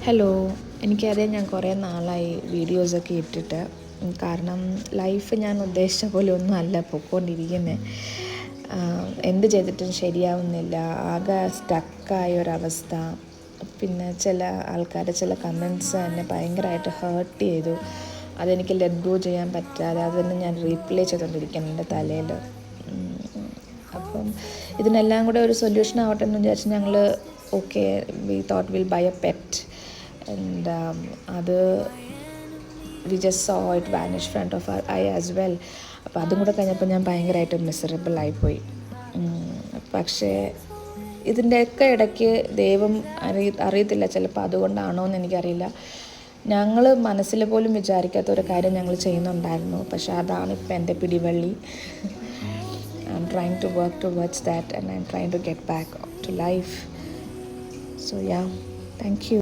Hello, എനിക്കറിയാം ഞാൻ കുറേ നാളായി വീഡിയോസൊക്കെ ഇട്ടിട്ട്. കാരണം ലൈഫ് ഞാൻ ഉദ്ദേശിച്ച പോലെ ഒന്നും അല്ല പൊയ്ക്കൊണ്ടിരിക്കുന്നത്. എന്ത് ചെയ്തിട്ടും ശരിയാവുന്നില്ല. ആകെ സ്റ്റക്കായ ഒരവസ്ഥ. പിന്നെ ചില ആൾക്കാരുടെ ചില കമൻറ്റ്സ് എന്നെ ഭയങ്കരമായിട്ട് ഹേർട്ട് ചെയ്തു. അതെനിക്ക് ലെറ്റ് ഗോ ചെയ്യാൻ പറ്റാതെ അത് തന്നെ ഞാൻ റീപ്ലേ ചെയ്തുകൊണ്ടിരിക്കുകയാണ് എൻ്റെ തലയിൽ. അപ്പം ഇതിനെല്ലാം കൂടെ ഒരു സൊല്യൂഷൻ ആവട്ടെ എന്ന് വിചാരിച്ച് ഞങ്ങൾ okay we thought will buy a pet. And അത് we just saw it vanish front of our eye as well. അപ്പോൾ അതും കൂടെ കഴിഞ്ഞപ്പോൾ ഞാൻ ഭയങ്കരമായിട്ട് മിസറബിൾ ആയിപ്പോയി. പക്ഷേ ഇതിൻ്റെയൊക്കെ ഇടയ്ക്ക് ദൈവം അറിയത്തില്ല, ചിലപ്പോൾ അതുകൊണ്ടാണോ എന്ന് എനിക്കറിയില്ല, ഞങ്ങൾ മനസ്സിൽ പോലും വിചാരിക്കാത്ത ഒരു കാര്യം ഞങ്ങൾ ചെയ്യുന്നുണ്ടായിരുന്നു. പക്ഷേ അതാണ് ഇപ്പം എൻ്റെ പിടിവള്ളി. I'm trying to work towards that and I'm trying to get back to life. So yeah, thank you.